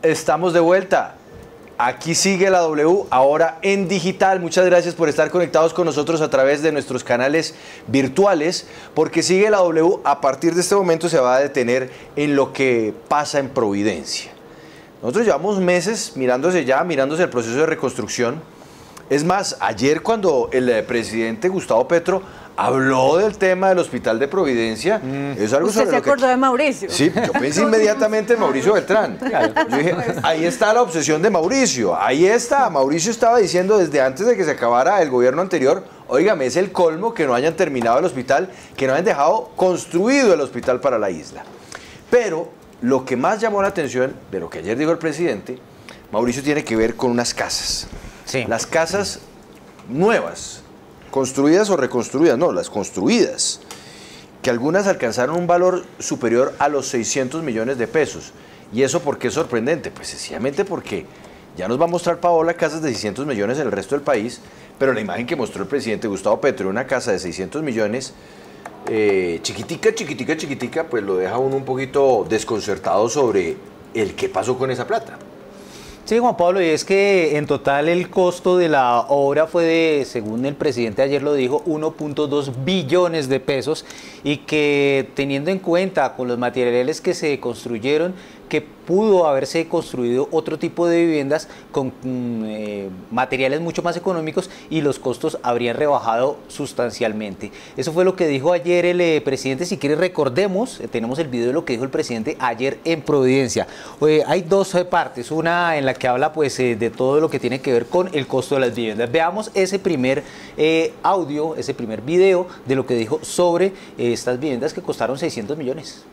Estamos de vuelta. Aquí sigue la W, ahora en digital. Muchas gracias por estar conectados con nosotros a través de nuestros canales virtuales, porque sigue la W. A partir de este momento se va a detener en lo que pasa en Providencia. Nosotros llevamos meses mirándose el proceso de reconstrucción. Es más, ayer cuando el presidente Gustavo Petro habló del tema del hospital de Providencia, es algo ¿Usted sobre se lo que... acordó de Mauricio? Sí, yo pensé inmediatamente en Mauricio Beltrán. Claro. Yo dije, ahí está la obsesión de Mauricio, ahí está. Mauricio estaba diciendo desde antes de que se acabara el gobierno anterior, óigame, es el colmo que no hayan terminado el hospital, que no hayan dejado construido el hospital para la isla. Pero lo que más llamó la atención de lo que ayer dijo el presidente, Mauricio, tiene que ver con unas casas. Sí. Las casas nuevas, construidas o reconstruidas, no, las construidas, que algunas alcanzaron un valor superior a los 600 millones de pesos. ¿Y eso por qué es sorprendente? Pues sencillamente porque ya nos va a mostrar Paola casas de 600 millones en el resto del país, pero la imagen que mostró el presidente Gustavo Petro, una casa de 600 millones, chiquitica, pues lo deja uno un poquito desconcertado sobre el qué pasó con esa plata. Sí, Juan Pablo, y es que en total el costo de la obra fue de, según el presidente ayer lo dijo, 1.2 billones de pesos, y que teniendo en cuenta con los materiales que se construyeron, que pudo haberse construido otro tipo de viviendas con materiales mucho más económicos y los costos habrían rebajado sustancialmente. Eso fue lo que dijo ayer el presidente. Si quiere recordemos, tenemos el video de lo que dijo el presidente ayer en Providencia. Hay dos partes, una en la que habla pues de todo lo que tiene que ver con el costo de las viviendas. Veamos ese primer audio, ese primer video de lo que dijo sobre estas viviendas que costaron 600 millones.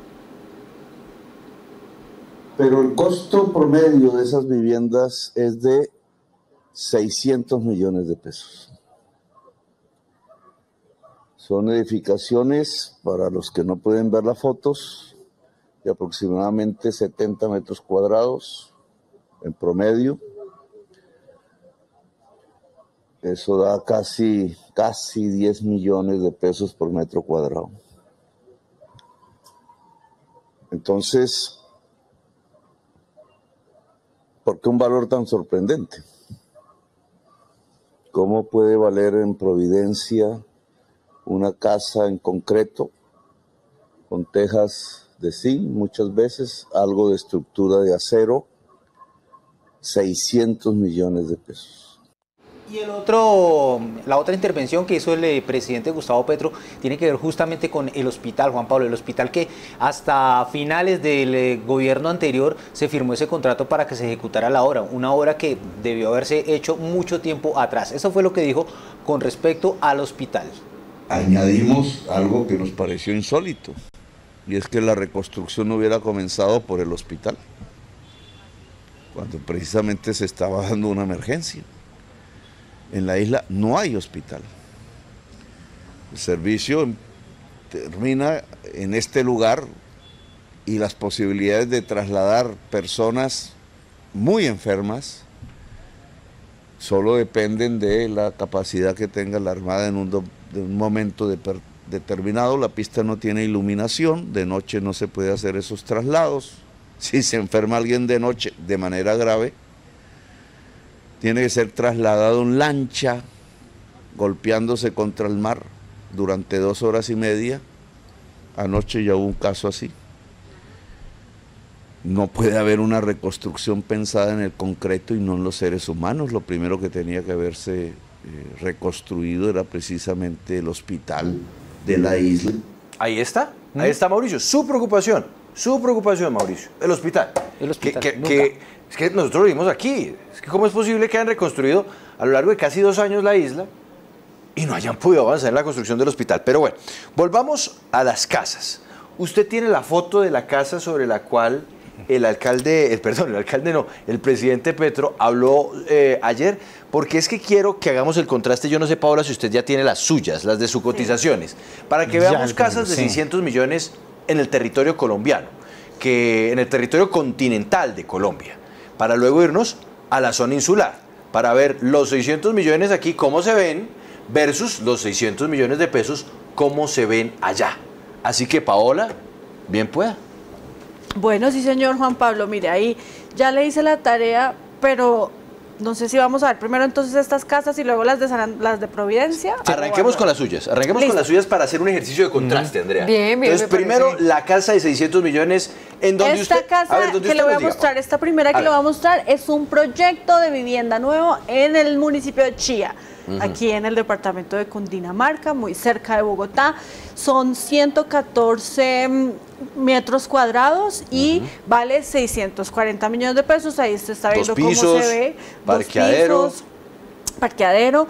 Pero el costo promedio de esas viviendas es de 600 millones de pesos. Son edificaciones, para los que no pueden ver las fotos, de aproximadamente 70 metros cuadrados en promedio. Eso da casi 10 millones de pesos por metro cuadrado. Entonces, ¿por qué un valor tan sorprendente? ¿Cómo puede valer en Providencia una casa en concreto, con tejas de zinc, muchas veces, algo de estructura de acero, 600 millones de pesos? Y la otra intervención que hizo el presidente Gustavo Petro tiene que ver justamente con el hospital, Juan Pablo, el hospital que hasta finales del gobierno anterior se firmó ese contrato para que se ejecutara la obra, una obra que debió haberse hecho mucho tiempo atrás. Eso fue lo que dijo con respecto al hospital. Añadimos algo que nos pareció insólito, y es que la reconstrucción no hubiera comenzado por el hospital, cuando precisamente se estaba dando una emergencia. En la isla no hay hospital. El servicio termina en este lugar y las posibilidades de trasladar personas muy enfermas solo dependen de la capacidad que tenga la Armada en un momento determinado. La pista no tiene iluminación, de noche no se puede hacer esos traslados. Si se enferma alguien de noche de manera grave, tiene que ser trasladado en lancha, golpeándose contra el mar durante 2 horas y media. Anoche ya hubo un caso así. No puede haber una reconstrucción pensada en el concreto y no en los seres humanos. Lo primero que tenía que haberse reconstruido era precisamente el hospital de la isla. Ahí está Mauricio, su preocupación, Mauricio, el hospital. El hospital. Es que nosotros lo vimos aquí. Es que ¿cómo es posible que hayan reconstruido a lo largo de casi 2 años la isla y no hayan podido avanzar en la construcción del hospital? Pero bueno, volvamos a las casas. Usted tiene la foto de la casa sobre la cual el presidente Petro habló ayer, porque es que quiero que hagamos el contraste. Yo no sé, Paola, si usted ya tiene las suyas, las de sus cotizaciones, para que veamos casas de 600 millones en el territorio colombiano, en el territorio continental de Colombia, para luego irnos a la zona insular, para ver los 600 millones aquí, cómo se ven, versus los 600 millones de pesos, cómo se ven allá. Así que, Paola, bien pueda. Bueno, sí, señor Juan Pablo, mire, ahí ya le hice la tarea, pero no sé si vamos a ver primero entonces estas casas y luego las de Providencia. Sí, arranquemos con las suyas. Arranquemos con las suyas para hacer un ejercicio de contraste, Andrea. Bien, bien. Entonces, primero, la casa de 600 millones, en donde esta usted... casa que le voy a mostrar, esta primera que le voy a mostrar, es un proyecto de vivienda nuevo en el municipio de Chía. Aquí en el departamento de Cundinamarca, muy cerca de Bogotá. Son 114 metros cuadrados y vale 640 millones de pesos. Ahí usted está viendo cómo se ve. Parqueadero. 2 pisos, parqueadero.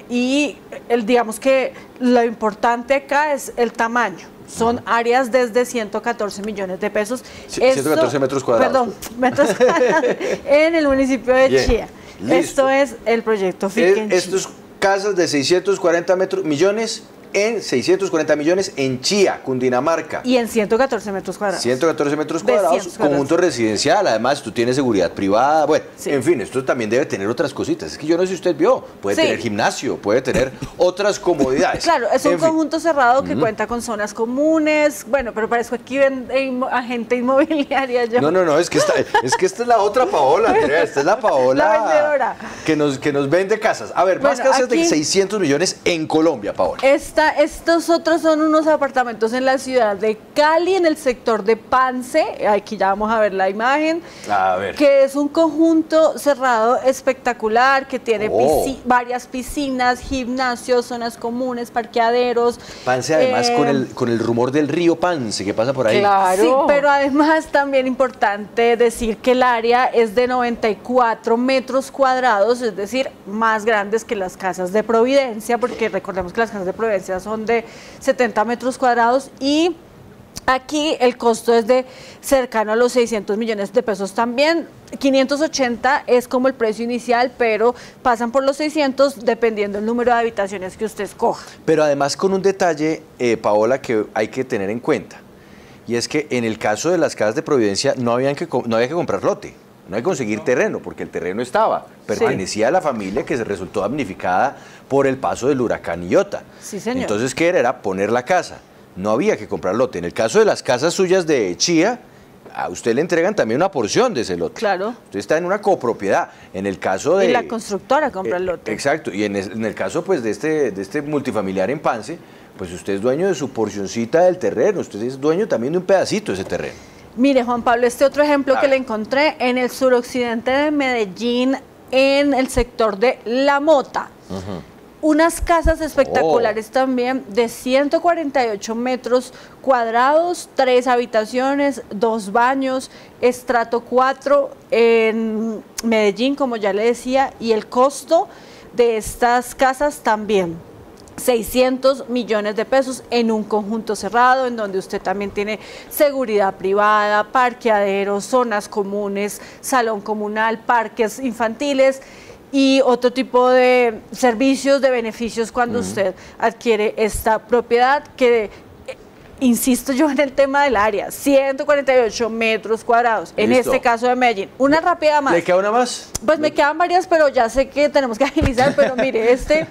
Y digamos que lo importante acá es el tamaño. Son áreas desde 114 millones de pesos. 114 metros cuadrados. Perdón, metros cuadrados en el municipio de Chía. Listo. Esto es el proyecto Finca. Estos casas de 640 millones en 640 millones en Chía, Cundinamarca. Y en 114 metros cuadrados. 114 metros cuadrados, conjunto residencial, además tú tienes seguridad privada, bueno, en fin, esto también debe tener otras cositas. Es que yo no sé si usted vio, puede tener gimnasio, puede tener otras comodidades. Claro, es un conjunto cerrado que cuenta con zonas comunes, bueno, pero parece que aquí ven agente inmobiliaria. No, es que esta es la otra Paola, Andrea, esta es la Paola la vendedora. que nos vende casas. A ver, más casas de 600 millones en Colombia, Paola. Estos otros son unos apartamentos en la ciudad de Cali, en el sector de Pance. Aquí ya vamos a ver la imagen. A ver. Que es un conjunto cerrado espectacular, que tiene varias piscinas, gimnasios, zonas comunes, parqueaderos. Pance además con el rumor del río Pance que pasa por ahí. Claro. Sí, pero además también importante decir que el área es de 94 metros cuadrados, es decir, más grandes que las casas de Providencia, porque recordemos que las casas de Providencia son de 70 metros cuadrados y aquí el costo es de cercano a los 600 millones de pesos también. 580 es como el precio inicial, pero pasan por los 600 dependiendo del número de habitaciones que usted escoja. Pero además con un detalle, Paola, que hay que tener en cuenta, y es que en el caso de las casas de Providencia no había que comprar lote. No hay que conseguir terreno, porque el terreno pertenecía a la familia que se resultó damnificada por el paso del huracán Iota. Sí, señor. Entonces, ¿qué era? Poner la casa. No había que comprar lote. En el caso de las casas suyas de Chía, a usted le entregan también una porción de ese lote. Claro. Usted está en una copropiedad. En el caso de... Y la constructora compra el lote. Exacto. Y en el caso pues de este multifamiliar en Pance, pues usted es dueño de su porcioncita del terreno. Usted es dueño también de un pedacito de ese terreno. Mire, Juan Pablo, este otro ejemplo que le encontré en el suroccidente de Medellín, en el sector de La Mota. Unas casas espectaculares también de 148 metros cuadrados, 3 habitaciones, 2 baños, estrato 4 en Medellín, como ya le decía, y el costo de estas casas también 600 millones de pesos en un conjunto cerrado, en donde usted también tiene seguridad privada, parqueaderos, zonas comunes, salón comunal, parques infantiles y otro tipo de servicios, de beneficios cuando usted adquiere esta propiedad que... Insisto yo en el tema del área, 148 metros cuadrados, en este caso de Medellín. Una rápida más. ¿Le queda una más? Pues me quedan varias, pero ya sé que tenemos que agilizar, pero mire, este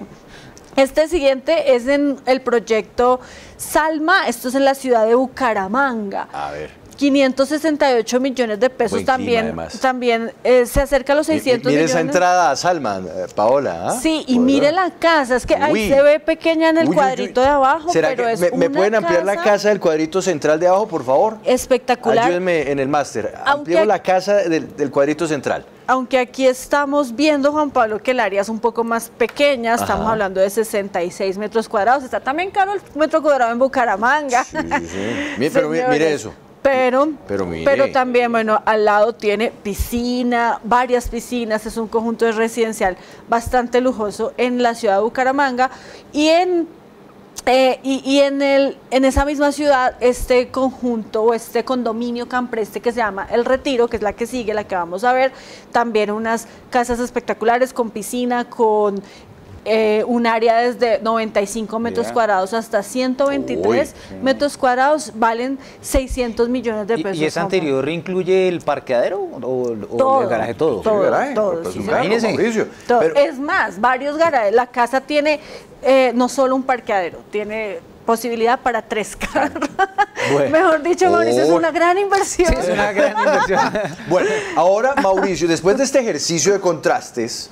siguiente es en el proyecto Salma, esto es en la ciudad de Bucaramanga. A ver. 568 millones de pesos. También se acerca a los 600 mire millones. Esa entrada a Salma, Paola. Sí, y mire la casa, es que ahí se ve pequeña en el cuadrito de abajo, ¿Será pero que es me pueden ampliar la casa del cuadrito central de abajo, por favor? Espectacular. Ayúdenme en el máster. Ampliemos la casa del cuadrito central. Aunque aquí estamos viendo, Juan Pablo, que el área es un poco más pequeña, estamos hablando de 66 metros cuadrados. Está también caro el metro cuadrado en Bucaramanga. Sí. Pero mire eso. Pero también, bueno, al lado tiene piscina, varias piscinas, es un conjunto de residencial bastante lujoso en la ciudad de Bucaramanga y en esa misma ciudad este conjunto o este condominio campreste que se llama El Retiro, que es la que sigue, la que vamos a ver, también unas casas espectaculares con piscina, con un área desde 95 metros cuadrados hasta 123 metros cuadrados, valen 600 millones de pesos. ¿Y ese anterior incluye el parqueadero o el garaje todo? Todo, pues sí, imagínense. Es más, varios garajes. La casa tiene no solo un parqueadero, tiene posibilidad para 3 carros. Bueno. Mejor dicho, Mauricio, es una gran inversión. Sí, es una gran inversión. Bueno, ahora, Mauricio, después de este ejercicio de contrastes,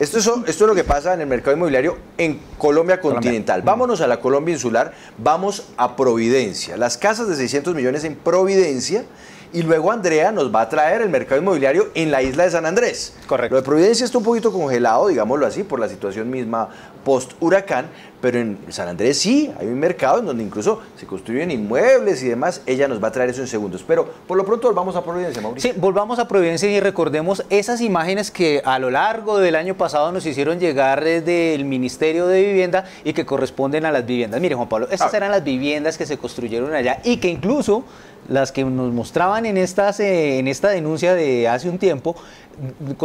esto es lo que pasa en el mercado inmobiliario en Colombia continental. Vámonos a la Colombia insular, vamos a Providencia. Las casas de 600 millones en Providencia, y luego Andrea nos va a traer el mercado inmobiliario en la isla de San Andrés. Correcto. Lo de Providencia está un poquito congelado, digámoslo así, por la situación misma post-huracán, pero en San Andrés sí, hay un mercado en donde incluso se construyen inmuebles y demás. Ella nos va a traer eso en segundos. Pero por lo pronto volvamos a Providencia, Mauricio. Sí, volvamos a Providencia y recordemos esas imágenes que a lo largo del año pasado nos hicieron llegar desde el Ministerio de Vivienda y que corresponden a las viviendas. Mire, Juan Pablo, estas eran las viviendas que se construyeron allá y que incluso las que nos mostraban en esta denuncia de hace un tiempo,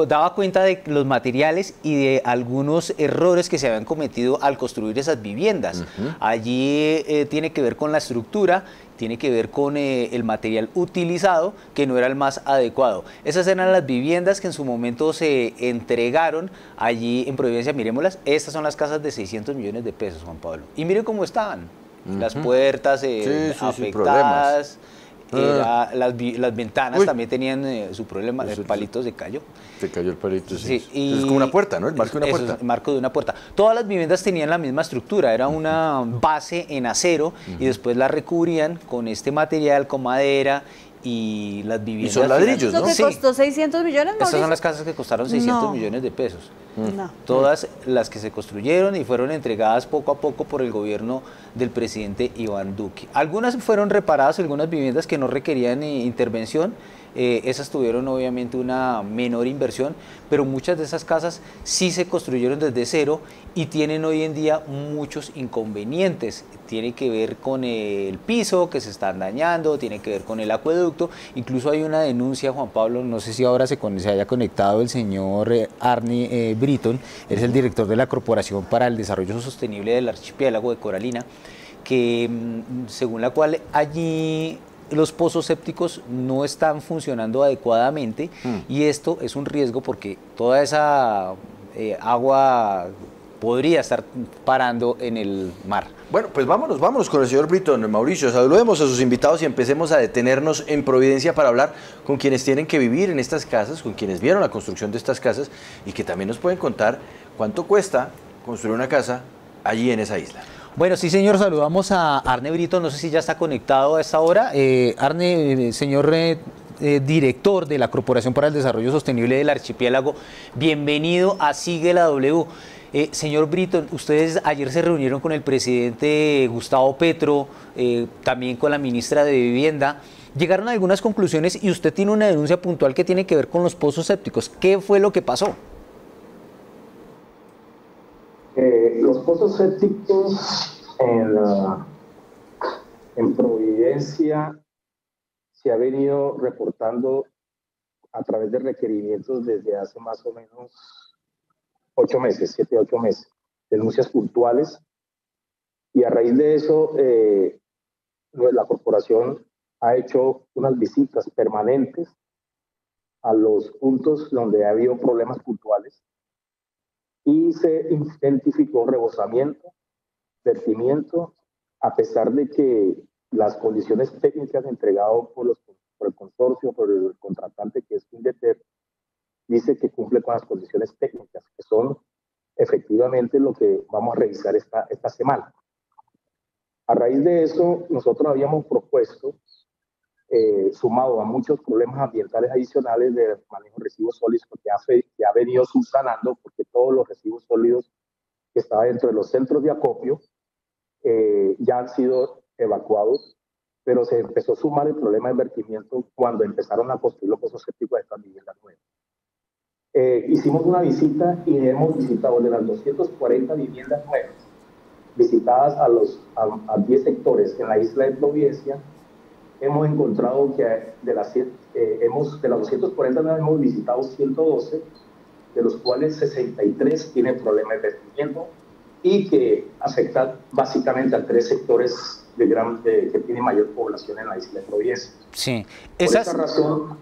daba cuenta de los materiales y de algunos errores que se habían cometido al construir esas viviendas. Allí tiene que ver con la estructura, tiene que ver con el material utilizado, que no era el más adecuado. Esas eran las viviendas que en su momento se entregaron allí en Providencia. Miremoslas, estas son las casas de 600 millones de pesos, Juan Pablo. Y mire cómo estaban. Las puertas afectadas. Las ventanas también tenían su problema de palitos de callo. Te cayó el palito, sí. Y es como una puerta, ¿no? El marco de una puerta. Es el marco de una puerta. Todas las viviendas tenían la misma estructura, era una base en acero y después la recubrían con este material, con madera. Y las viviendas... Y son ladrillos, ¿no? ¿Eso que costó 600 millones, Mauricio? Estas son las casas que costaron 600 millones de pesos. No. Todas las que se construyeron y fueron entregadas poco a poco por el gobierno del presidente Iván Duque. Algunas fueron reparadas, algunas viviendas que no requerían intervención. Esas tuvieron obviamente una menor inversión, pero muchas de esas casas sí se construyeron desde cero y tienen hoy en día muchos inconvenientes. Tiene que ver con el piso que se están dañando, tiene que ver con el acueducto. Incluso hay una denuncia, Juan Pablo, no sé si ahora se haya conectado el señor Arne Britton, es el director de la Corporación para el Desarrollo Sostenible del Archipiélago de Coralina, que según la cual allí los pozos sépticos no están funcionando adecuadamente y esto es un riesgo porque toda esa agua podría estar parando en el mar. Bueno, pues vámonos con el señor Britton. Mauricio, saludemos a sus invitados y empecemos a detenernos en Providencia para hablar con quienes tienen que vivir en estas casas, con quienes vieron la construcción de estas casas y que también nos pueden contar cuánto cuesta construir una casa allí en esa isla. Bueno, sí, señor, saludamos a Arne Britton, no sé si ya está conectado a esta hora. Arne, señor director de la Corporación para el Desarrollo Sostenible del Archipiélago, bienvenido a Sigue la W. Señor Britton, ustedes ayer se reunieron con el presidente Gustavo Petro, también con la ministra de Vivienda. Llegaron a algunas conclusiones y usted tiene una denuncia puntual que tiene que ver con los pozos sépticos. ¿Qué fue lo que pasó? Los pozos sépticos en Providencia se ha venido reportando a través de requerimientos desde hace más o menos 8 meses, 7 a 8 meses, denuncias puntuales, y a raíz de eso la corporación ha hecho unas visitas permanentes a los puntos donde ha habido problemas puntuales y se identificó un rebosamiento, vertimiento, a pesar de que las condiciones técnicas entregadas por el consorcio, por el contratante que es Findeter, dice que cumple con las condiciones técnicas, que son efectivamente lo que vamos a revisar esta semana. A raíz de eso, nosotros habíamos propuesto, sumado a muchos problemas ambientales adicionales de manejo de residuos sólidos que ha venido subsanando, porque todos los residuos sólidos que estaban dentro de los centros de acopio ya han sido evacuados, pero se empezó a sumar el problema de vertimiento cuando empezaron a construir los pozos sépticos de estas viviendas nuevas. Hicimos una visita y hemos visitado de las 240 viviendas nuevas visitadas a 10 sectores en la isla de Providencia. Hemos encontrado que de las 240 hemos visitado 112, de los cuales 63 tienen problemas de vertimiento y que afectan básicamente a 3 sectores que tienen mayor población en la isla de Providencia. Sí, por esa razón...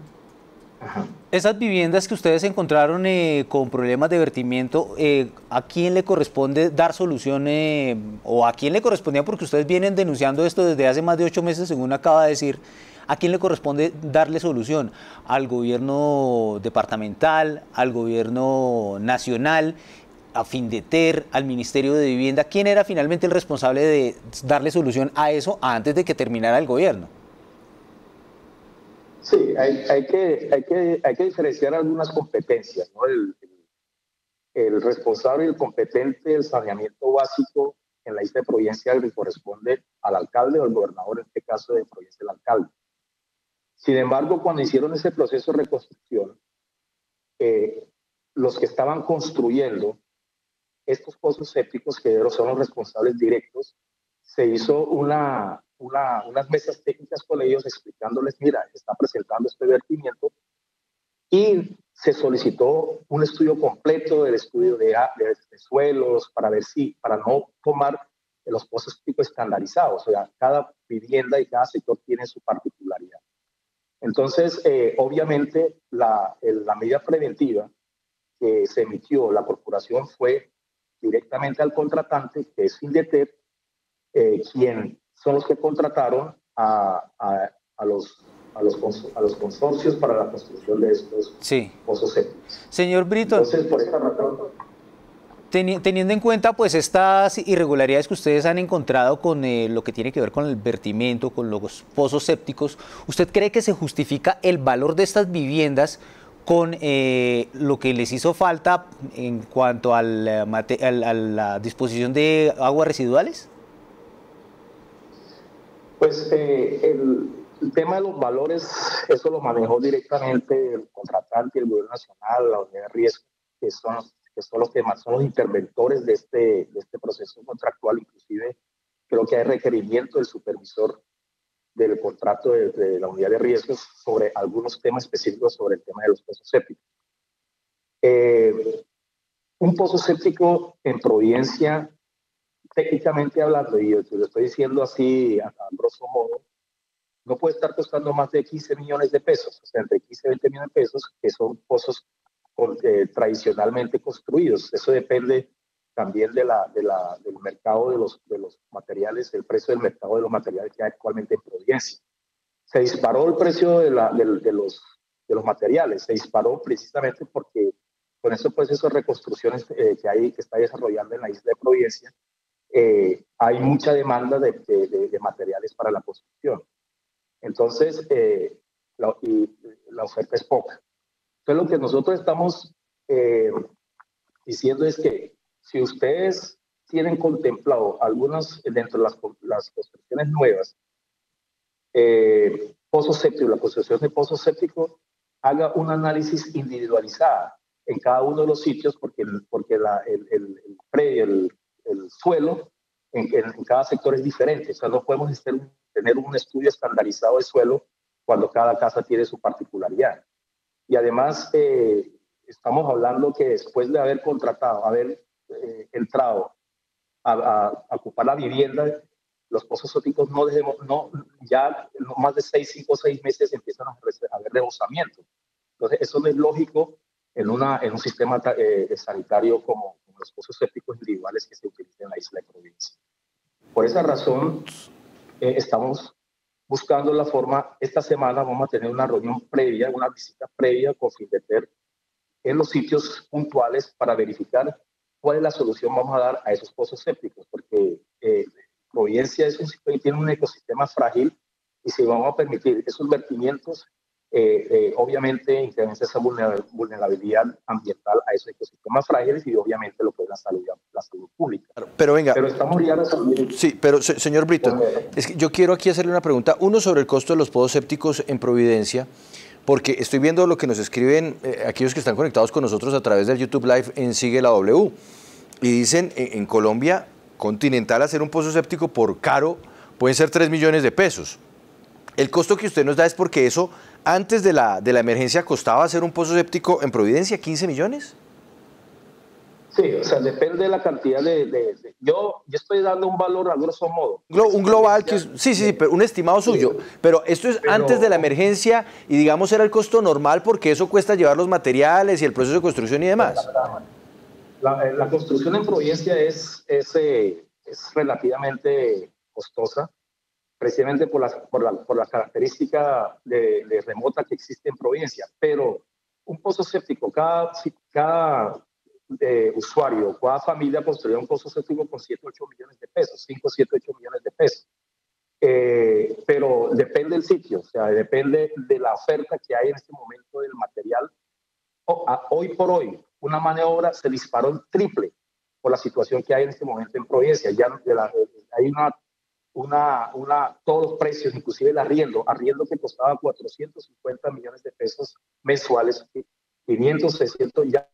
Esas viviendas que ustedes encontraron con problemas de vertimiento, ¿a quién le corresponde dar solución o a quién le correspondía? Porque ustedes vienen denunciando esto desde hace más de 8 meses, según acaba de decir. ¿A quién le corresponde darle solución? ¿Al gobierno departamental, al gobierno nacional, a Findeter, al Ministerio de Vivienda? ¿Quién era finalmente el responsable de darle solución a eso antes de que terminara el gobierno? Sí, hay que diferenciar algunas competencias, ¿no? El responsable y el competente del saneamiento básico en la isla de Providencia le corresponde al alcalde o al gobernador, en este caso de Providencia, el alcalde. Sin embargo, cuando hicieron ese proceso de reconstrucción, los que estaban construyendo estos pozos sépticos, que son los responsables directos, se hizo unas mesas técnicas con ellos explicándoles, mira, está presentando este vertimiento, y se solicitó un estudio completo del estudio de suelos para no tomar los pozos sépticos estandarizados. O sea, cada vivienda y cada sector tiene su particularidad. Entonces, obviamente, la medida preventiva que se emitió la corporación fue directamente al contratante, que es Findeter, quien son los que contrataron a los consorcios para la construcción de estos pozos sépticos. Señor Britton, entonces, por esta razón, teniendo en cuenta pues estas irregularidades que ustedes han encontrado con lo que tiene que ver con el vertimiento, con los pozos sépticos, ¿usted cree que se justifica el valor de estas viviendas con lo que les hizo falta en cuanto a la disposición de aguas residuales? Pues el tema de los valores, eso lo manejó directamente el contratante, el gobierno nacional, la unidad de riesgo, que son los que más son los interventores de este proceso contractual. Inclusive creo que hay requerimiento del supervisor del contrato de la unidad de riesgos sobre algunos temas específicos sobre el tema de los pozos sépticos. Un pozo séptico en Providencia, técnicamente hablando, y yo te lo estoy diciendo así a grosso modo, no puede estar costando más de 15 millones de pesos, o sea, entre 15 y 20 millones de pesos, que son pozos tradicionalmente construidos. Eso depende también del mercado de los materiales, el precio del mercado de los materiales que hay actualmente en Providencia. Se disparó el precio de los materiales, se disparó precisamente porque con estos procesos de reconstrucciones que está desarrollando en la isla de Providencia, hay mucha demanda de materiales para la construcción. Entonces, la oferta es poca. Entonces, lo que nosotros estamos diciendo es que si ustedes tienen contemplado algunas dentro de las construcciones nuevas, pozos sépticos, la construcción de pozos sépticos, haga un análisis individualizada en cada uno de los sitios, porque el predio, el suelo, en cada sector es diferente. O sea, no podemos tener un estudio estandarizado de suelo cuando cada casa tiene su particularidad. Y además, estamos hablando que después de haber contratado, haber entrado a ocupar la vivienda, los pozos sépticos ya más de 5 o 6 meses empiezan a haber rebosamiento. Entonces, eso no es lógico en un sistema sanitario como los pozos sépticos individuales que se utilizan en la isla de Providencia. Por esa razón, estamos buscando la forma. Esta semana vamos a tener una reunión previa, una visita previa con Findeter en los sitios puntuales para verificar cuál es la solución vamos a dar a esos pozos sépticos, porque Providencia es un sitio que tiene un ecosistema frágil, y si vamos a permitir esos vertimientos, obviamente incrementa esa vulnerabilidad ambiental a esos ecosistemas frágiles y obviamente lo que es la salud pública. Pero venga, pero estamos ya resolviendo. Sí, pero señor Britton, es que yo quiero aquí hacerle una pregunta, uno sobre el costo de los pozos sépticos en Providencia, porque estoy viendo lo que nos escriben aquellos que están conectados con nosotros a través del YouTube Live en Sigue la W, y dicen en Colombia continental hacer un pozo séptico por caro pueden ser 3 millones de pesos. El costo que usted nos da es porque eso antes de la emergencia costaba hacer un pozo séptico en Providencia 15 millones. Sí, o sea, depende de la cantidad yo estoy dando un valor a grosso modo. Un global, que sí, pero un estimado suyo. Pero esto es antes de la emergencia y digamos era el costo normal porque eso cuesta llevar los materiales y el proceso de construcción y demás. La construcción en Providencia es relativamente costosa, precisamente por la característica de remota que existe en Providencia. Pero un pozo séptico, cada usuario, cada familia construirá un pozo séptico con 7, 8 millones de pesos, 5, 7, 8 millones de pesos. Pero depende del sitio, o sea, depende de la oferta que hay en este momento del material. Hoy por hoy, una maniobra se disparó en triple por la situación que hay en este momento en Providencia. Ya hay todos los precios, inclusive el arriendo que costaba 450 millones de pesos mensuales, 500, 600, ya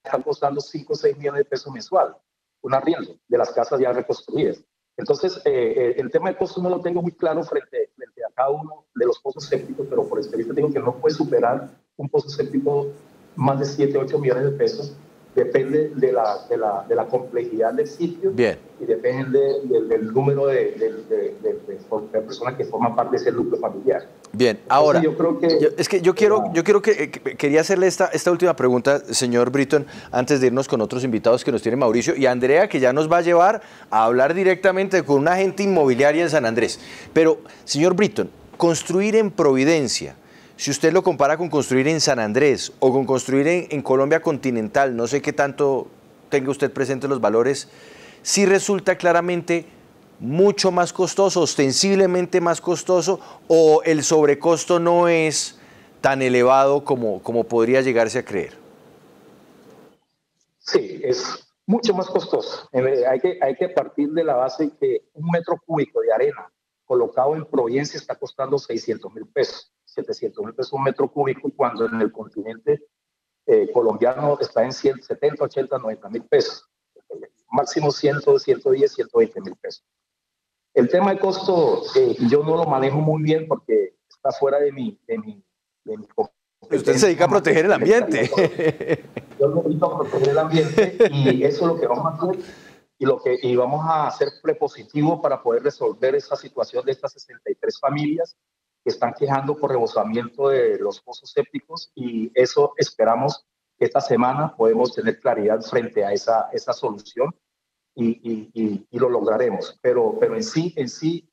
están costando 5 o 6 millones de pesos mensual, un arriendo de las casas ya reconstruidas. Entonces, el tema de costos no lo tengo muy claro frente a cada uno de los pozos sépticos, pero por experiencia tengo que no puede superar un pozo séptico más de 7, 8 millones de pesos. Depende de la complejidad del sitio. Bien. Y depende del número de personas que forman parte de ese núcleo familiar. Bien, ahora, entonces, quería hacerle esta última pregunta, señor Britton, antes de irnos con otros invitados que nos tiene Mauricio y Andrea, que ya nos va a llevar a hablar directamente con una agente inmobiliaria en San Andrés. Pero, señor Britton, construir en Providencia, si usted lo compara con construir en San Andrés o con construir en Colombia continental, no sé qué tanto tenga usted presente los valores, sí resulta claramente mucho más costoso, ostensiblemente más costoso, o el sobrecosto no es tan elevado como podría llegarse a creer. Sí, es mucho más costoso. Hay que partir de la base que un metro cúbico de arena colocado en Providencia está costando 600.000 pesos, 700.000 pesos un metro cúbico, cuando en el continente colombiano está en 170, 80, 90.000 pesos. Máximo 100, 110, 120.000 pesos. El tema de costo yo no lo manejo muy bien porque está fuera de mi Usted se dedica a proteger el ambiente. Yo me dedico a proteger el ambiente y eso es lo que vamos a hacer y vamos a ser prepositivos para poder resolver esa situación de estas 63 familias que están quejando por rebosamiento de los pozos sépticos, y eso esperamos que esta semana podemos tener claridad frente a esa solución y lo lograremos. Pero en sí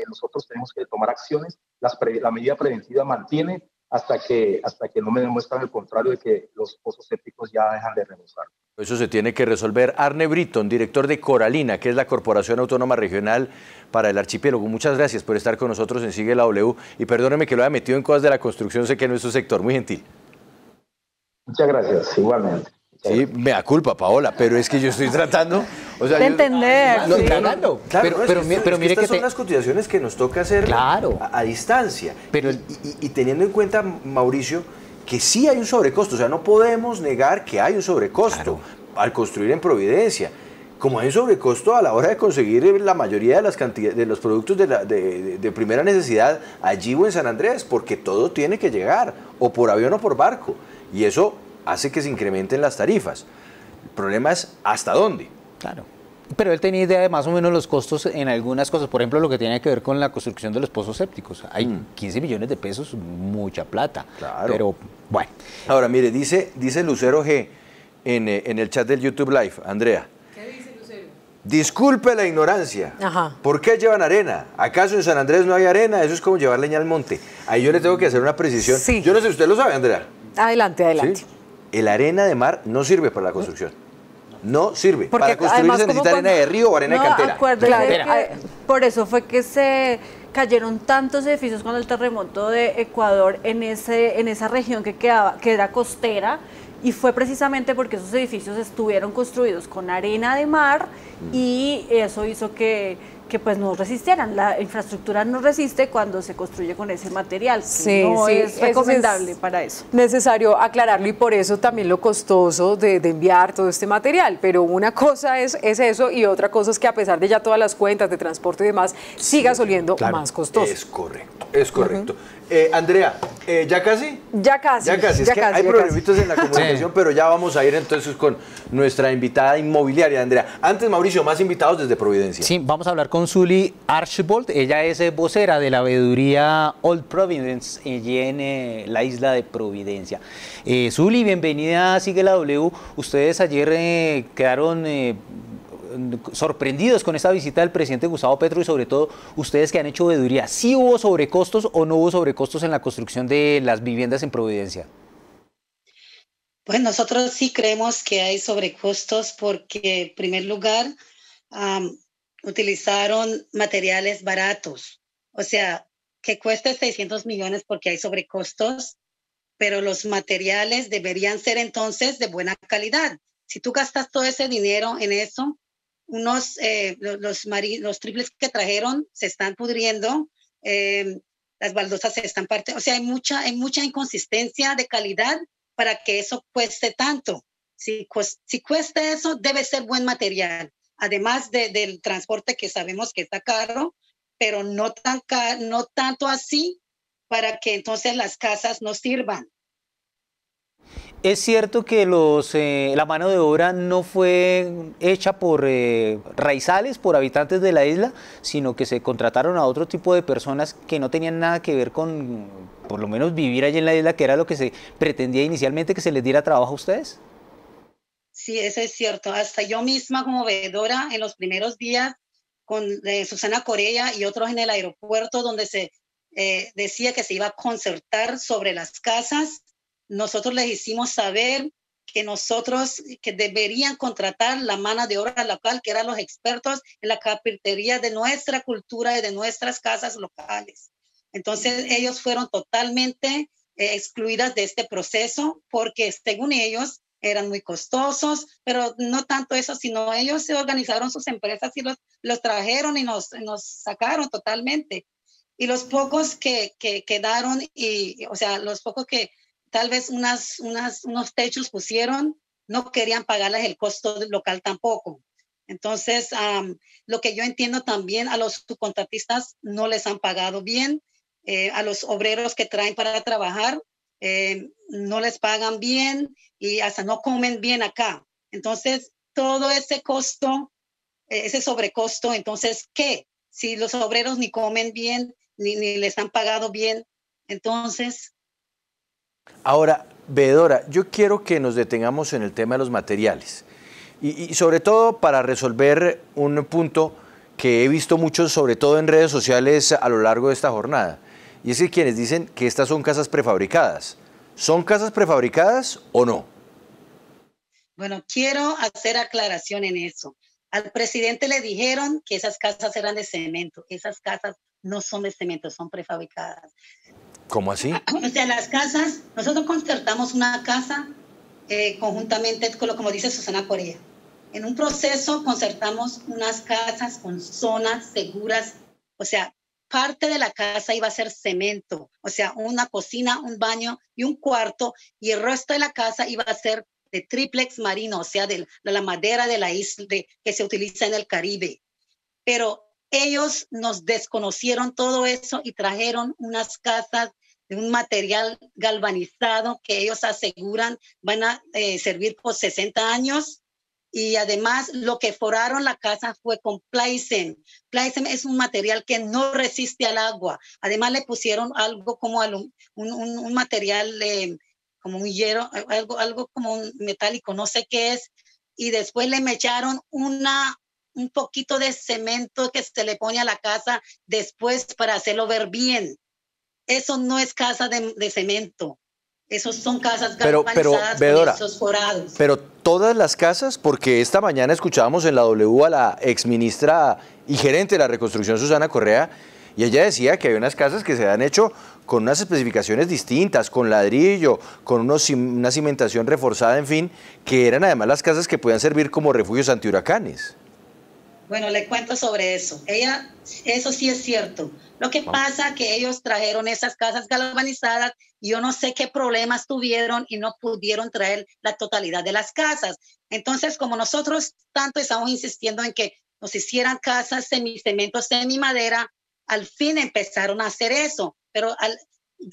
nosotros tenemos que tomar acciones. La medida preventiva mantiene hasta que no me demuestran el contrario de que los pozos sépticos ya dejan de rebosar. Eso se tiene que resolver. Arne Britton, director de Coralina, que es la Corporación Autónoma Regional para el Archipiélago. Muchas gracias por estar con nosotros en Sigue la W. Y perdóneme que lo haya metido en cosas de la construcción, sé que no es su sector, muy gentil. Muchas gracias, igualmente. Sí, me da culpa, Paola, pero es que yo estoy tratando, o sea, de entender. Claro, pero mire que estas son las cotizaciones que nos toca hacer a distancia. Pero y teniendo en cuenta, Mauricio, que sí hay un sobrecosto, o sea, no podemos negar que hay un sobrecosto al construir en Providencia, como hay un sobrecosto a la hora de conseguir la mayoría de las cantidades de los productos de primera necesidad allí o en San Andrés, porque todo tiene que llegar, o por avión o por barco, y eso hace que se incrementen las tarifas. El problema es ¿hasta dónde? Claro. Pero él tenía idea de más o menos los costos en algunas cosas, por ejemplo, lo que tiene que ver con la construcción de los pozos sépticos. Hay 15 millones de pesos, mucha plata. Claro. Pero, bueno. Ahora, mire, dice Lucero G en el chat del YouTube Live, Andrea. ¿Qué dice Lucero? Disculpe la ignorancia. Ajá. ¿Por qué llevan arena? ¿Acaso en San Andrés no hay arena? Eso es como llevar leña al monte. Ahí yo le tengo que hacer una precisión. Sí. Yo no sé, ¿usted lo sabe, Andrea? Adelante. ¿Sí? El arena de mar no sirve para la construcción. No sirve. Porque para construir se necesita arena de río o arena de cantera. Acuérdate que por eso fue que se cayeron tantos edificios con el terremoto de Ecuador en esa región que era costera, y fue precisamente porque esos edificios estuvieron construidos con arena de mar y eso hizo que que pues no resistieran. La infraestructura no resiste cuando se construye con ese material, que Sí, no sí, es eso recomendable es para eso. Necesario aclararlo y por eso también lo costoso de enviar todo este material. Pero una cosa es eso y otra cosa es que a pesar de ya todas las cuentas de transporte y demás, siga saliendo más costoso. Es correcto, es correcto. Andrea, ¿ya casi? Ya casi. Ya casi, es que hay problemitas en la comunicación, pero ya vamos a ir entonces con nuestra invitada inmobiliaria, Andrea. Antes, Mauricio, más invitados desde Providencia. Sí, vamos a hablar con Zully Archbold. Ella es vocera de la veeduría Old Providence, allí en la isla de Providencia. Zully, bienvenida a Sigue la W. Ustedes ayer quedaron sorprendidos con esta visita del presidente Gustavo Petro y sobre todo ustedes que han hecho veeduría. ¿Sí hubo sobrecostos o no hubo sobrecostos en la construcción de las viviendas en Providencia? Pues nosotros sí creemos que hay sobrecostos porque, en primer lugar, utilizaron materiales baratos. O sea, que cueste 600 millones porque hay sobrecostos, pero los materiales deberían ser entonces de buena calidad. Si tú gastas todo ese dinero en eso, los triples que trajeron se están pudriendo, las baldosas se están partiendo. O sea, hay mucha inconsistencia de calidad para que eso cueste tanto. Si cuesta eso, debe ser buen material. Además del transporte que sabemos que está caro, pero no tanto así para que entonces las casas no sirvan. ¿Es cierto que la mano de obra no fue hecha por raizales, por habitantes de la isla, sino que se contrataron a otro tipo de personas que no tenían nada que ver con, por lo menos, vivir allí en la isla, que era lo que se pretendía inicialmente, que se les diera trabajo a ustedes? Sí, eso es cierto. Hasta yo misma como veedora en los primeros días con Susana Corella y otros en el aeropuerto donde se decía que se iba a concertar sobre las casas, nosotros les hicimos saber que deberían contratar la mano de obra local, que eran los expertos en la carpintería de nuestra cultura y de nuestras casas locales. Entonces ellos fueron totalmente excluidas de este proceso porque según ellos eran muy costosos, pero no tanto eso, sino ellos se organizaron sus empresas y los trajeron y nos sacaron totalmente. Y los pocos que quedaron, o sea, los pocos que tal vez unos techos pusieron, no querían pagarles el costo local tampoco. Entonces, lo que yo entiendo también, a los subcontratistas no les han pagado bien, a los obreros que traen para trabajar no les pagan bien y hasta no comen bien acá. Entonces, todo ese costo, ese sobrecosto, entonces, ¿qué? Si los obreros ni comen bien, ni les han pagado bien, entonces... Ahora, veedora, yo quiero que nos detengamos en el tema de los materiales y sobre todo para resolver un punto que he visto mucho, sobre todo en redes sociales a lo largo de esta jornada, y es que quienes dicen que estas son casas prefabricadas, ¿son casas prefabricadas o no? Bueno, quiero hacer aclaración en eso. Al presidente le dijeron que esas casas eran de cemento. Esas casas no son de cemento, son prefabricadas. ¿Cómo así? O sea, las casas, nosotros concertamos una casa conjuntamente, como dice Susana Corella. En un proceso concertamos unas casas con zonas seguras, o sea, parte de la casa iba a ser cemento, o sea, una cocina, un baño y un cuarto, y el resto de la casa iba a ser de triplex marino, o sea, de la madera de la isla que se utiliza en el Caribe. Pero ellos nos desconocieron todo eso y trajeron unas casas de un material galvanizado que ellos aseguran van a servir por 60 años. Y además lo que forraron la casa fue con Plycem. Plycem es un material que no resiste al agua. Además le pusieron algo como un material como un hierro, algo como un metálico, no sé qué es. Y después le echaron un poquito de cemento que se le pone a la casa después para hacerlo ver bien. Eso no es casa de cemento. Esos son casas galvanizadas con esos forados. Pero todas las casas, porque esta mañana escuchábamos en la W a la exministra y gerente de la reconstrucción, Susana Correa, y ella decía que hay unas casas que se han hecho con unas especificaciones distintas, con ladrillo, con una cimentación reforzada, en fin, que eran además las casas que podían servir como refugios antihuracanes. Bueno, le cuento sobre eso. Eso sí es cierto. Lo que pasa es que ellos trajeron esas casas galvanizadas y yo no sé qué problemas tuvieron y no pudieron traer la totalidad de las casas. Entonces, como nosotros tanto estamos insistiendo en que nos hicieran casas semicemento, semimadera, al fin empezaron a hacer eso, pero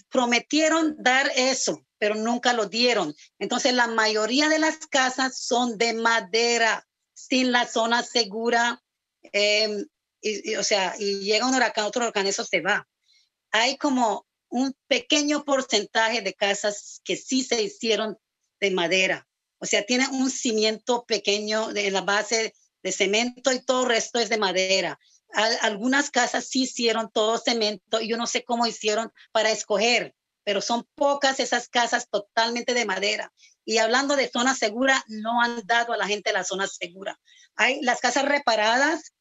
prometieron dar eso, pero nunca lo dieron. Entonces, la mayoría de las casas son de madera, sin la zona segura. O sea, y llega un huracán, otro huracán, eso se va. Hay como un pequeño porcentaje de casas que sí se hicieron de madera. O sea, tienen un cimiento pequeño en la base de cemento y todo el resto es de madera. Algunas casas sí hicieron todo cemento y yo no sé cómo hicieron para escoger, pero son pocas esas casas totalmente de madera. Y hablando de zona segura, no han dado a la gente la zona segura. Hay las casas reparadas,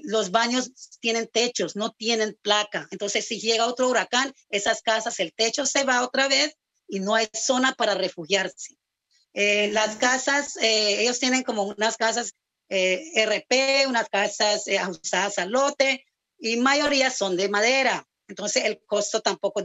los baños tienen techos, no tienen placa. Entonces, si llega otro huracán, esas casas, el techo se va otra vez y no hay zona para refugiarse. Las casas, ellos tienen como unas casas RP, unas casas ajustadas al lote y mayoría son de madera. Entonces, el costo tampoco,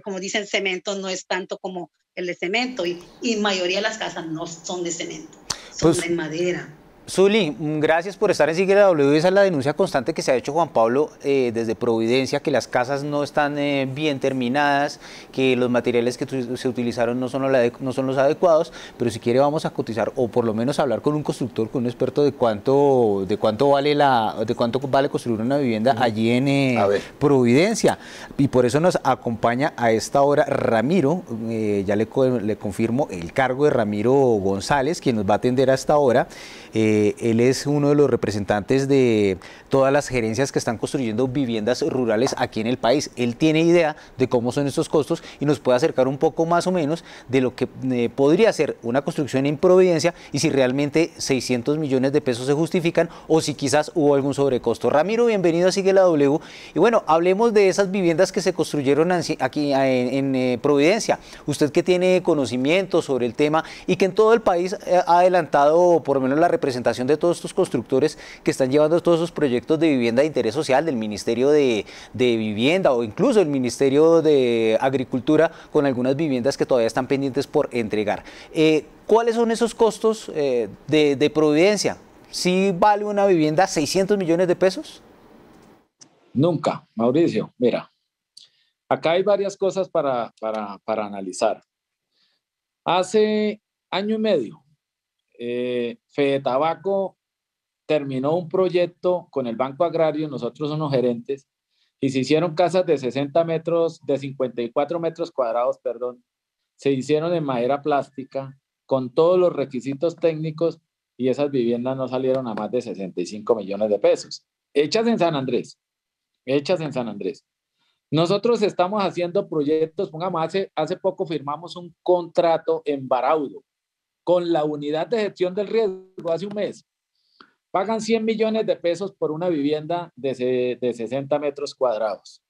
como dicen, cemento no es tanto como el de cemento y mayoría de las casas no son de cemento, son de madera. Zuli, gracias por estar en Sigue la W. Esa es la denuncia constante que se ha hecho, Juan Pablo, desde Providencia, que las casas no están bien terminadas, que los materiales que se utilizaron no son los adecuados, pero si quiere vamos a cotizar o por lo menos hablar con un constructor, con un experto de cuánto vale construir una vivienda allí en Providencia. Y por eso nos acompaña a esta hora Ramiro, ya le confirmo el cargo de Ramiro González, quien nos va a atender a esta hora. Él es uno de los representantes de todas las gerencias que están construyendo viviendas rurales aquí en el país. Él tiene idea de cómo son estos costos y nos puede acercar un poco más o menos de lo que podría ser una construcción en Providencia y si realmente 600 millones de pesos se justifican o si quizás hubo algún sobrecosto. Ramiro, bienvenido a Sigue la W. Y bueno, hablemos de esas viviendas que se construyeron aquí en Providencia. Usted que tiene conocimiento sobre el tema y que en todo el país ha adelantado por lo menos la representación de todos estos constructores que están llevando todos esos proyectos de vivienda de interés social del Ministerio de Vivienda o incluso el Ministerio de Agricultura con algunas viviendas que todavía están pendientes por entregar. ¿Cuáles son esos costos de Providencia? ¿Sí vale una vivienda 600 millones de pesos? Nunca, Mauricio. Mira, acá hay varias cosas para analizar. Hace año y medio, Fedetabaco terminó un proyecto con el Banco Agrario, nosotros somos gerentes, y se hicieron casas de 60 metros, de 54 metros cuadrados, perdón, se hicieron en madera plástica, con todos los requisitos técnicos, y esas viviendas no salieron a más de 65 millones de pesos, hechas en San Andrés. Nosotros estamos haciendo proyectos, pongamos, hace poco firmamos un contrato en Baraudo, con la unidad de gestión del riesgo hace un mes. Pagan 100 millones de pesos por una vivienda de 60 metros cuadrados.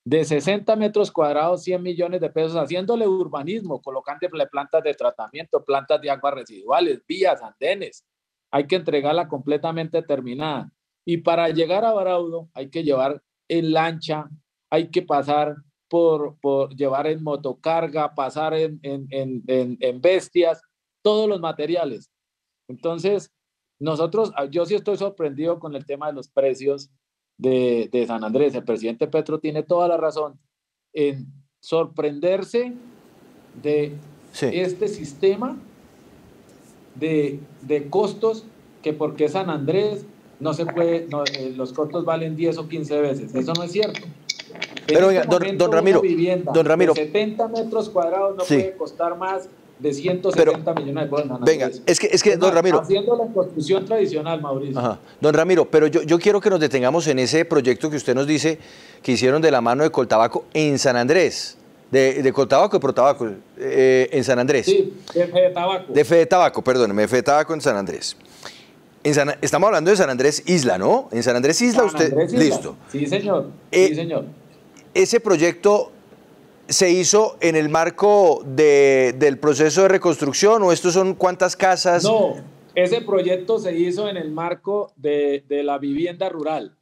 De 60 metros cuadrados, 100 millones de pesos, haciéndole urbanismo, colocándole plantas de tratamiento, plantas de aguas residuales, vías, andenes. Hay que entregarla completamente terminada. Y para llegar a Baraudo hay que llevar en lancha, hay que pasar por llevar en motocarga, pasar en bestias, todos los materiales. Entonces, yo sí estoy sorprendido con el tema de los precios de San Andrés. El presidente Petro tiene toda la razón en sorprenderse de este sistema de costos, que porque San Andrés no se puede, los costos valen 10 o 15 veces. Eso no es cierto. Pero oiga, don Ramiro, de 70 metros cuadrados no puede costar más de 170 millones de pesos. Venga, es que don Ramiro, haciendo la construcción tradicional, Mauricio. Ajá. Don Ramiro, pero yo quiero que nos detengamos en ese proyecto que usted nos dice que hicieron de la mano de Coltabaco en San Andrés. De Coltabaco y Protabaco en San Andrés. Sí, de Fedetabaco. De Fedetabaco, perdóneme, de Fedetabaco en San Andrés. Estamos hablando de San Andrés Isla, ¿no? En San Andrés Isla usted... Listo. Sí, señor. Sí, señor. Ese proyecto se hizo en el marco del proceso de reconstrucción, o estos son cuántas casas. No, Ese proyecto se hizo en el marco de la vivienda rural.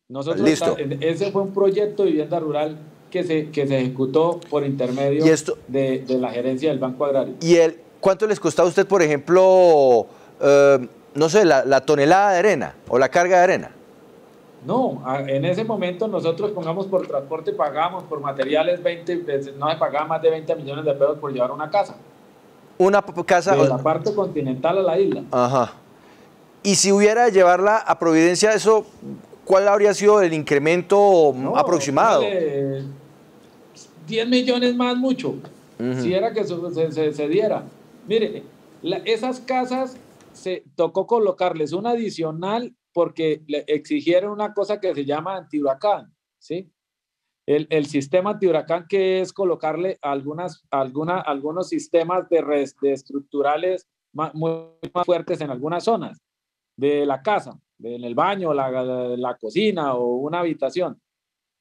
Nosotros Listo. Ese fue un proyecto de vivienda rural que se ejecutó por intermedio de la gerencia del Banco Agrario. ¿Y cuánto les costaba a usted, por ejemplo, no sé, la tonelada de arena o la carga de arena? No, en ese momento nosotros pongamos por transporte, pagamos por materiales no se pagaba más de 20 millones de pesos por llevar una casa. Una casa... De la parte continental a la isla. Ajá. Y si hubiera de llevarla a Providencia, eso, ¿cuál habría sido el incremento aproximado? 10 millones más mucho, si era que se diera. Mire, esas casas se tocó colocarles un adicional porque le exigieron una cosa que se llama antihuracán, ¿sí? El sistema antihuracán, que es colocarle algunos sistemas de estructurales muy más fuertes en algunas zonas de la casa, en el baño, la cocina o una habitación.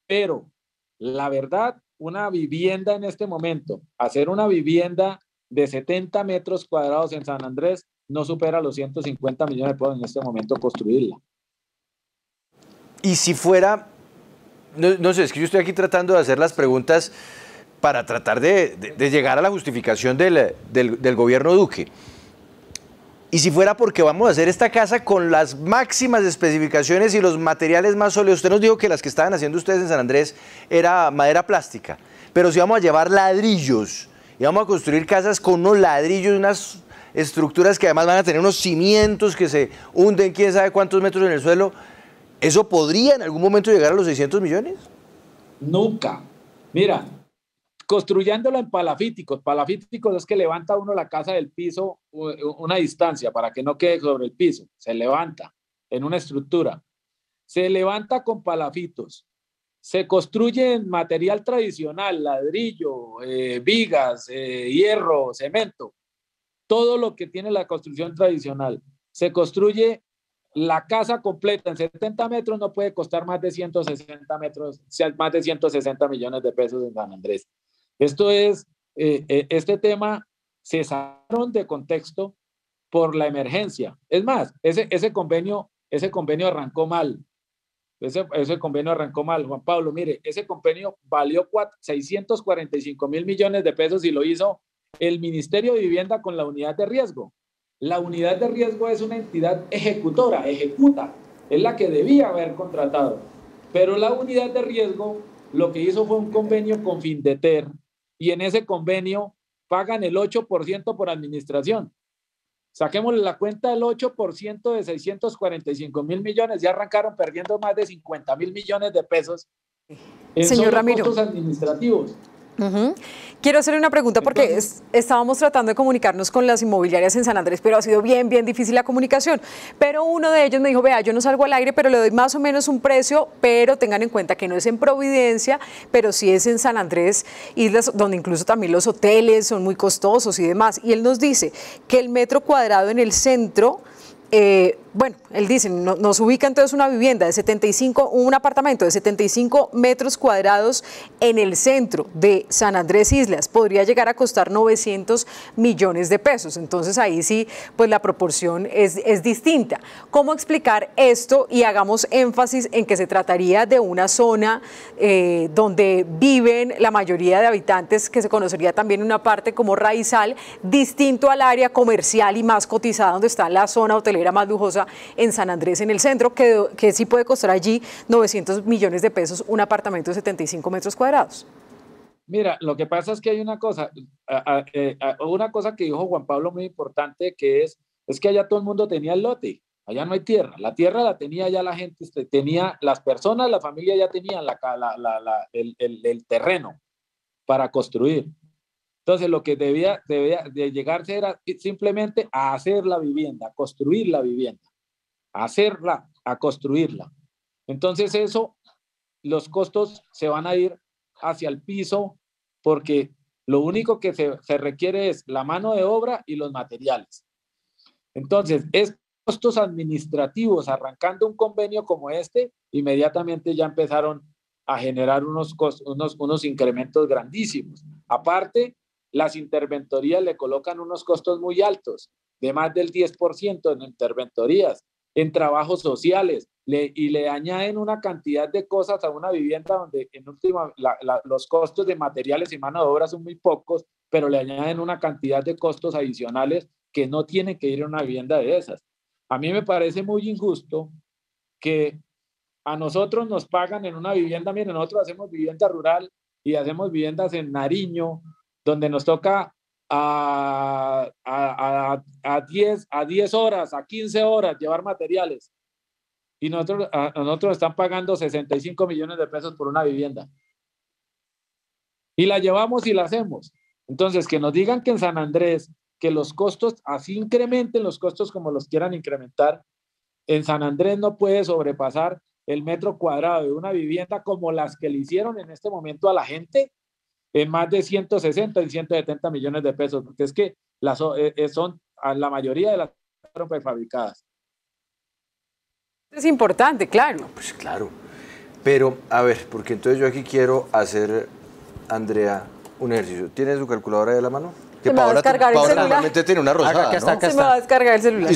Pero la verdad, una vivienda en este momento, hacer una vivienda de 70 metros cuadrados en San Andrés no supera los 150 millones de pesos en este momento construirla. Y si fuera, no sé, es que yo estoy aquí tratando de hacer las preguntas para tratar de llegar a la justificación del gobierno Duque. Y si fuera porque vamos a hacer esta casa con las máximas especificaciones y los materiales más sólidos. Usted nos dijo que las que estaban haciendo ustedes en San Andrés era madera plástica, pero si vamos a llevar ladrillos y vamos a construir casas con unos ladrillos, unas estructuras que además van a tener unos cimientos que se hunden quién sabe cuántos metros en el suelo, ¿eso podría en algún momento llegar a los 600 millones? Nunca. Mira, construyéndolo en palafíticos es que levanta uno la casa del piso una distancia para que no quede sobre el piso, se levanta en una estructura, se levanta con palafitos, se construye en material tradicional, ladrillo, vigas, hierro, cemento, todo lo que tiene la construcción tradicional, se construye la casa completa en 70 metros, no puede costar más de 160 millones de pesos en San Andrés. Esto es, este tema se sacaron de contexto por la emergencia. Es más, ese convenio arrancó mal. Ese convenio arrancó mal, Juan Pablo. Mire, ese convenio valió 645 mil millones de pesos y lo hizo el Ministerio de Vivienda con la unidad de riesgo. La unidad de riesgo es una entidad ejecutora, ejecuta, es la que debía haber contratado. Pero la unidad de riesgo lo que hizo fue un convenio con Findeter, y en ese convenio pagan el 8% por administración. Saquémosle la cuenta del 8% de 645 mil millones, ya arrancaron perdiendo más de 50 mil millones de pesos en Señor Ramiro, costos administrativos. Quiero hacerle una pregunta porque estábamos tratando de comunicarnos con las inmobiliarias en San Andrés, pero ha sido bien difícil la comunicación. Pero uno de ellos me dijo, vea, yo no salgo al aire, pero le doy más o menos un precio, pero tengan en cuenta que no es en Providencia, pero sí es en San Andrés, islas donde incluso también los hoteles son muy costosos y demás. Y él nos dice que el metro cuadrado en el centro... bueno, él dice, nos ubica entonces una vivienda de 75, un apartamento de 75 metros cuadrados en el centro de San Andrés Islas, podría llegar a costar 900 millones de pesos. Entonces ahí sí, pues la proporción es distinta. ¿Cómo explicar esto? Y hagamos énfasis en que se trataría de una zona donde viven la mayoría de habitantes, que se conocería también una parte como Raizal, distinto al área comercial y más cotizada, donde está la zona hotelera más lujosa en San Andrés, en el centro, que sí puede costar allí 900 millones de pesos un apartamento de 75 metros cuadrados. Mira, lo que pasa es que hay una cosa que dijo Juan Pablo muy importante, que es que allá todo el mundo tenía el lote, allá no hay tierra, la tierra la tenía ya la gente, tenía las personas, la familia ya tenían el terreno para construir. Entonces, lo que debía de llegarse era simplemente a hacer la vivienda, a construir la vivienda, a hacerla, a construirla. Entonces, los costos se van a ir hacia el piso porque lo único que se requiere es la mano de obra y los materiales. Entonces, costos administrativos, arrancando un convenio como este, inmediatamente ya empezaron a generar unos incrementos grandísimos. Aparte, las interventorías le colocan unos costos muy altos. de más del 10% en interventorías, en trabajos sociales, y le añaden una cantidad de cosas a una vivienda donde en última los costos de materiales y mano de obra son muy pocos, pero le añaden una cantidad de costos adicionales que no tienen que ir a una vivienda de esas. A mí me parece muy injusto que a nosotros nos pagan en una vivienda. Miren, nosotros hacemos vivienda rural y hacemos viviendas en Nariño, donde nos toca a 10 horas, a 15 horas llevar materiales. Y nosotros están pagando 65 millones de pesos por una vivienda. Y la llevamos y la hacemos. Entonces, que nos digan que en San Andrés, que los costos, así incrementen los costos como los quieran incrementar, en San Andrés no puede sobrepasar el metro cuadrado de una vivienda como las que le hicieron en este momento a la gente, en más de 160 y 170 millones de pesos, porque es que son la mayoría de las prefabricadas. Es importante, claro. Pues claro. Pero, a ver, porque entonces yo aquí quiero hacer, Andrea, un ejercicio. ¿Tiene su calculadora de la mano? Que Paola normalmente tiene una rosada, acá está, ¿no? acá Se me va a descargar el celular.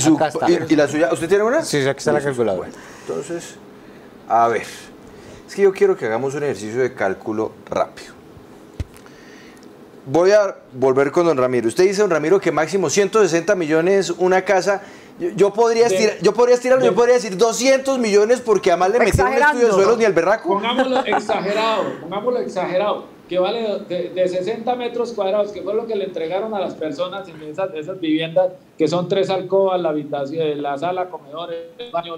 ¿Y la suya? ¿Usted tiene una? Sí, aquí está la calculadora. Bueno, entonces, a ver. Es que yo quiero que hagamos un ejercicio de cálculo rápido. Voy a volver con don Ramiro. Usted dice, don Ramiro, que máximo 160 millones una casa. Yo podría estirarlo, yo podría decir 200 millones porque además le metieron un estudio de suelos ni al berraco. Pongámoslo exagerado, que vale de 60 metros cuadrados, que fue lo que le entregaron a las personas en esas viviendas, que son 3 alcobas, la habitación, la sala, comedor, el baño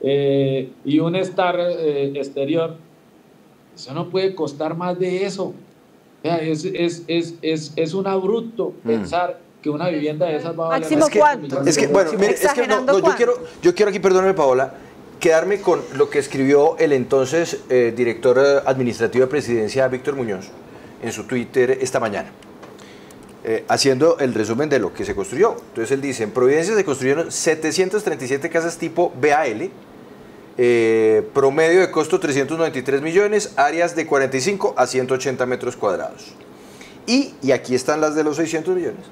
y un estar exterior. Eso no puede costar más de eso. Es un abrupto pensar que una vivienda de esas va a valer máximo cuánto. Es que, bueno, mire, es que yo quiero aquí, perdóname, Paola, quedarme con lo que escribió el entonces director administrativo de Presidencia, Víctor Muñoz, en su Twitter esta mañana, haciendo el resumen de lo que se construyó. Entonces él dice, en Providencia se construyeron 737 casas tipo BAL, promedio de costo 393 millones, áreas de 45 a 180 metros cuadrados. Y aquí están las de los 600 millones.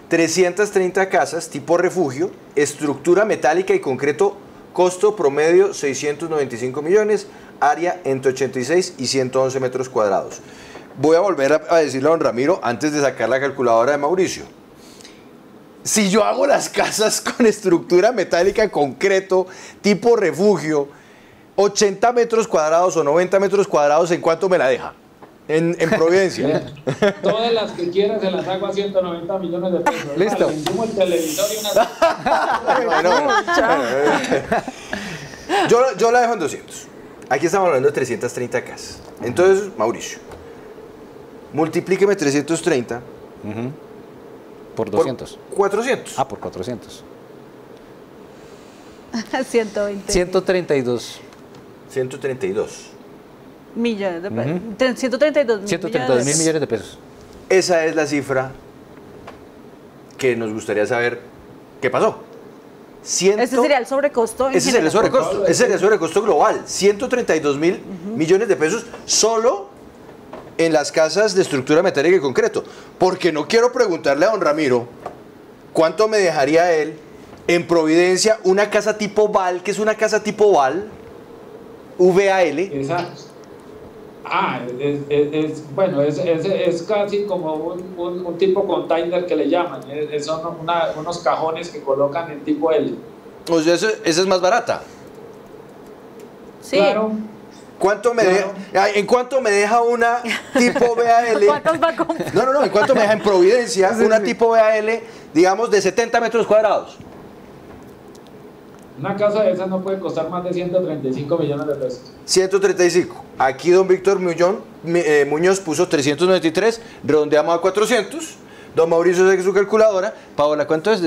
330 casas tipo refugio, estructura metálica y concreto, costo promedio 695 millones, área entre 86 y 111 metros cuadrados. Voy a volver a decirle a don Ramiro antes de sacar la calculadora de Mauricio. Si yo hago las casas con estructura metálica, concreto, tipo refugio, 80 metros cuadrados o 90 metros cuadrados, ¿en cuánto me la deja? En Providencia. Todas las que quieras se las hago a 190 millones de pesos. Listo. Le encimo el televisor y una... Yo la dejo en 200. Aquí estamos hablando de 330 casas. Entonces, Mauricio, multiplíqueme 330 por 200. Por 400. Ah, por 400. 120. 132. 132 millones de pesos. 132 mil millones de pesos. Esa es la cifra que nos gustaría saber qué pasó. Ese sería el sobrecosto. Ese sería el sobrecosto. Ese sería el sobrecosto global. 132 mil millones de pesos solo en las casas de estructura metálica y concreto. Porque no quiero preguntarle a don Ramiro cuánto me dejaría él en Providencia una casa tipo VAL, que es una casa tipo VAL, VAL. Es casi como un tipo container que le llaman. Son unos cajones que colocan en tipo L. O sea, esa es más barata. Sí. Claro. ¿En cuánto me deja una tipo BAL? ¿Cuántos va a comprar? No, ¿en cuánto me deja en Providencia una tipo BAL, digamos, de 70 metros cuadrados? Una casa de esas no puede costar más de 135 millones de pesos. 135. Aquí don Víctor Muñoz puso 393, redondeamos a 400. Don Mauricio saque su calculadora. Paola, ¿cuánto es?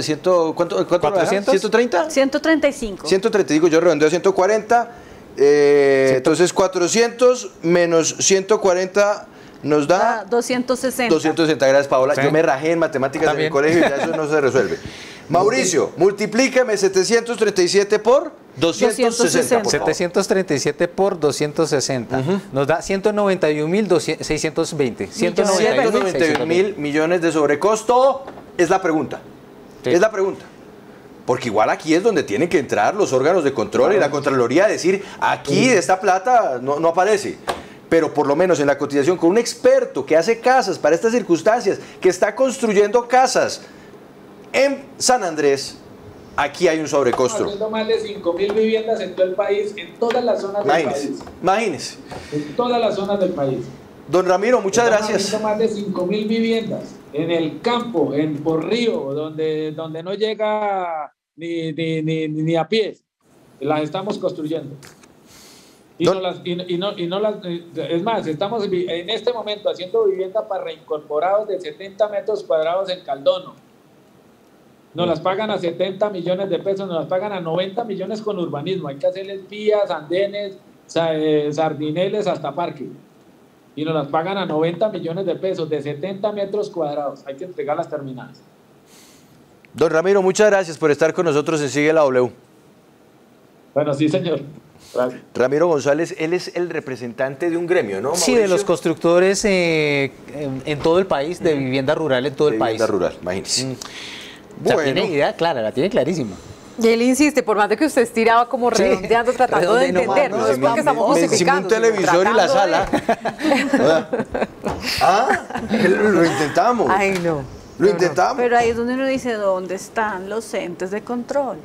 ¿Cuánto 400? ¿130? 135. 135, yo redondeo a 140. Entonces 400 menos 140 nos da 260. 260, gracias Paola. Sí. Yo me rajé en matemáticas en el colegio y ya eso no se resuelve. Mauricio, multiplícame 737 por 260. 737 por 260. Nos da 191.620. 191 mil millones de sobrecosto. Es la pregunta. Sí. Es la pregunta. Porque igual aquí es donde tienen que entrar los órganos de control y la Contraloría a decir, aquí de esta plata no aparece. Pero por lo menos en la cotización con un experto que hace casas para estas circunstancias, que está construyendo casas en San Andrés, aquí hay un sobrecosto. Haciendo más de 5.000 viviendas en todo el país, en todas las zonas del país. Imagínese. En todas las zonas del país. Don Ramiro, muchas gracias. Haciendo más de 5.000 viviendas en el campo, en Porrío, donde no llega ni a pies. Las estamos construyendo. Es más, estamos en este momento haciendo vivienda para reincorporados de 70 metros cuadrados en Caldono. Nos las pagan a 70 millones de pesos, nos las pagan a 90 millones con urbanismo. Hay que hacerles vías, andenes, sardineles hasta parque. Y nos las pagan a 90 millones de pesos de 70 metros cuadrados. Hay que entregarlas terminadas. Don Ramiro, muchas gracias por estar con nosotros en Sigue la W. Bueno, sí, señor. Gracias. Ramiro González, él es el representante de un gremio, ¿no, Mauricio? Sí, de los constructores en todo el país, de vivienda rural en todo el país. Vivienda rural, imagínese. O sea, tiene idea clara, la tiene clarísima. Y él insiste, por más de que usted estiraba como redondeando, tratando de entender, no es porque estamos justificando. Un televisor y la sala. Lo intentamos. Ay, no. Lo intentamos. Pero ahí es donde uno dice, ¿dónde están los entes de control?